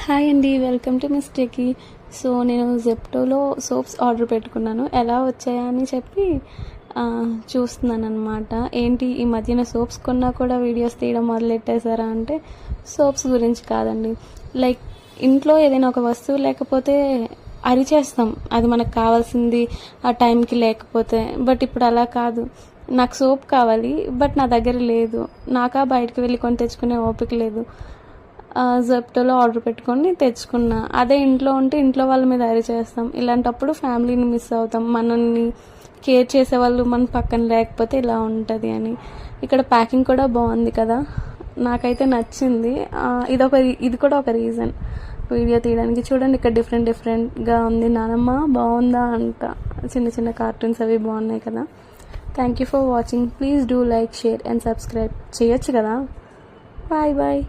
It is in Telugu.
హాయ్ అండి, welcome to miss techie. So నేను జెప్టోలో సోప్స్ ఆర్డర్ పెట్టుకున్నాను. ఎలా వచ్చాయా అని చెప్పి చూస్తున్నాను అనమాట. ఏంటి ఈ మధ్యన సోప్స్ కొన్నా కూడా వీడియోస్ తీయడం మొదలెట్టేశారా అంటే, సోప్స్ గురించి కాదండి. లైక్ ఇంట్లో ఏదైనా ఒక వస్తువు లేకపోతే అరిచేస్తాం, అది మనకు కావాల్సింది ఆ టైంకి లేకపోతే. బట్ ఇప్పుడు అలా కాదు. నాకు సోప్ కావాలి, బట్ నా దగ్గర లేదు. నాకా బయటకు వెళ్ళి కొని తెచ్చుకునే ఓపిక లేదు. జెప్టోలో ఆర్డర్ పెట్టుకొని తెచ్చుకున్నా. అదే ఇంట్లో ఉంటే ఇంట్లో వాళ్ళ మీద అరిచేస్తాం. ఇలాంటప్పుడు ఫ్యామిలీని మిస్ అవుతాం. మనల్ని కేర్ చేసేవాళ్ళు మన పక్కన లేకపోతే ఇలా ఉంటుంది అని. ఇక్కడ ప్యాకింగ్ కూడా బాగుంది కదా, నాకైతే నచ్చింది. ఇది కూడా ఒక రీజన్ వీడియో తీయడానికి. చూడండి, ఇక్కడ డిఫరెంట్గా ఉంది. నానమ్మ బాగుందా అంట. చిన్న చిన్న కార్టూన్స్ అవి బాగున్నాయి కదా. Thank you for watching. Please do like, share and subscribe చేయొచ్చు కదా. Bye bye.